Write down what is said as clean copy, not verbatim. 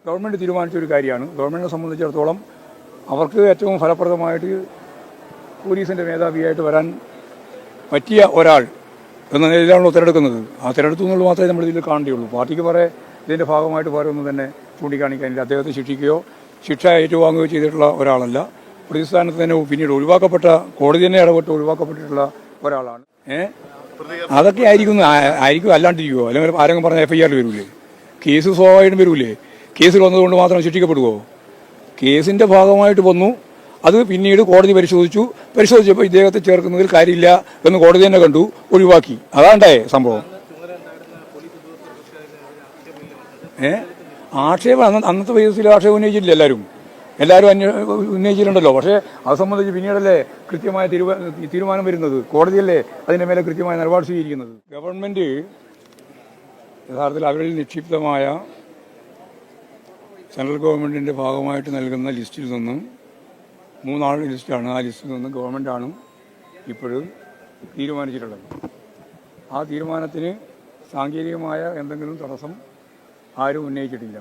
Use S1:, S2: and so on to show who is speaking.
S1: Government തീരുമാനിച്ചൊരു കാര്യമാണ്. ഗവൺമെൻറ്റിനെ സംബന്ധിച്ചിടത്തോളം അവർക്ക് ഏറ്റവും ഫലപ്രദമായിട്ട് പോലീസിൻ്റെ മേധാവിയായിട്ട് വരാൻ പറ്റിയ ഒരാൾ എന്ന നിലയിലാണല്ലോ തിരഞ്ഞെടുക്കുന്നത്. ആ തിരഞ്ഞെടുത്തു എന്നുള്ളത് മാത്രമേ നമ്മൾ ഇതിൽ കാണേണ്ടിയുള്ളൂ. പാർട്ടിക്ക് പറയെ ഇതിൻ്റെ ഭാഗമായിട്ട് വേറെ ഒന്നും തന്നെ ചൂണ്ടിക്കാണിക്കാനില്ല. അദ്ദേഹത്തെ ശിക്ഷിക്കുകയോ ശിക്ഷ ഏറ്റുവാങ്ങുകയോ ചെയ്തിട്ടുള്ള ഒരാളല്ല. പ്രതിസ്ഥാനത്ത് തന്നെ പിന്നീട് ഒഴിവാക്കപ്പെട്ട, കോടതി തന്നെ ഇടപെട്ട് ഒഴിവാക്കപ്പെട്ടിട്ടുള്ള ഒരാളാണ്. അതൊക്കെ ആയിരിക്കും അല്ലാണ്ടിരിക്കുമോ? അല്ലെങ്കിൽ ആരെങ്കിലും പറഞ്ഞ FIR വരൂലേ? കേസ് സ്വാഭാവികമായിട്ടും വരൂലേ? കേസിൽ വന്നതുകൊണ്ട് മാത്രം ശിക്ഷിക്കപ്പെടുമോ? കേസിൻ്റെ ഭാഗമായിട്ട് വന്നു, അത് പിന്നീട് കോടതി പരിശോധിച്ചപ്പോൾ ഇദ്ദേഹത്തെ ചേർക്കുന്നതിൽ കാര്യമില്ല എന്ന് കോടതി തന്നെ കണ്ടു, ഒഴിവാക്കി. അതാണ്ടായേ സംഭവം. ആക്ഷേപം അന്നത്തെ ബേസിൽ ആക്ഷേപം ഉന്നയിച്ചിട്ടില്ല. എല്ലാവരും ഉന്നയിച്ചിട്ടുണ്ടല്ലോ. പക്ഷേ അത് സംബന്ധിച്ച് പിന്നീടല്ലേ കൃത്യമായ തീരുമാനം വരുന്നത്. കോടതിയല്ലേ അതിൻ്റെ മേലെ കൃത്യമായ നിലപാട് സ്വീകരിക്കുന്നത്. ഗവൺമെൻറ് യഥാർത്ഥത്തിൽ അവരിൽ നിക്ഷിപ്തമായ സെൻട്രൽ ഗവൺമെൻറ്റിൻ്റെ ഭാഗമായിട്ട് നൽകുന്ന ലിസ്റ്റിൽ നിന്നും 3 ആളുടെ ലിസ്റ്റാണ്. ആ ലിസ്റ്റിൽ നിന്ന് ഗവൺമെൻറ്റാണ് ഇപ്പോഴും തീരുമാനിച്ചിട്ടുള്ളത്. ആ തീരുമാനത്തിന് സാങ്കേതികമായ എന്തെങ്കിലും തടസ്സം ആരും ഉന്നയിച്ചിട്ടില്ല.